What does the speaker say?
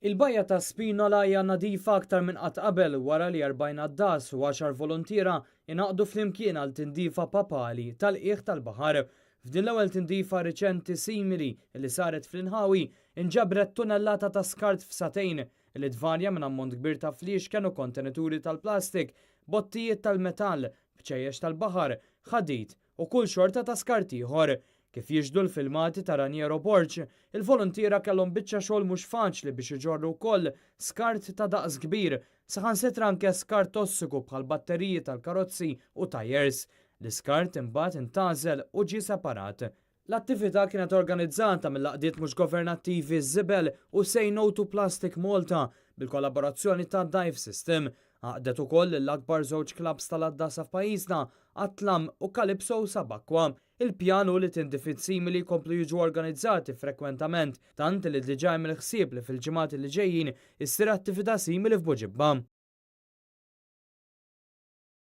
Il-bajja ta' Spinola hija nadifa aktar minn qatt qabel wara li 40 addas u 10 volontira inaqdu flimkien għal tindifa papali tal-qiegħ tal-baħar. F'din l-ewwel tindifa riċenti simili li saret fl-Inħawi inġabret tunellata ta' skart f'satejn li tvarja minn ammont kbir ta' flix kienu kontenituri tal-plastik, bottijiet tal-metall, bċejjex tal-baħar, ħadid u kull xorta ta' skart ieħor. Kif jiġdu l-filmati ta' Raniero Porch, il-volontira kellhom biċċa xogħol mhux faċli biex iġorru wkoll skart ta' daqs kbir, saħansitra anke skart tossiku bħal batteriji tal-karozzi u tajers. L-iskart imbagħad intażel u ġie separat. L-attività kienet organizzata mill-laqdiet mhux governattivi Żibel u Say No to Plastic Malta bil-kollaborazzjoni ta' Dive System. Għaqdet ukoll l-akbar żewġ klabs tal-addasa f'pajjiżna, Atlam u Calypso Sabakwa. Il-pjan hu li tindifit simili jkomplu jiġu organizzati frekwentament, tant li diġà hemm il-ħsieb li fil-ġimgħat li ġejjin issir attività simili f'Buġibba.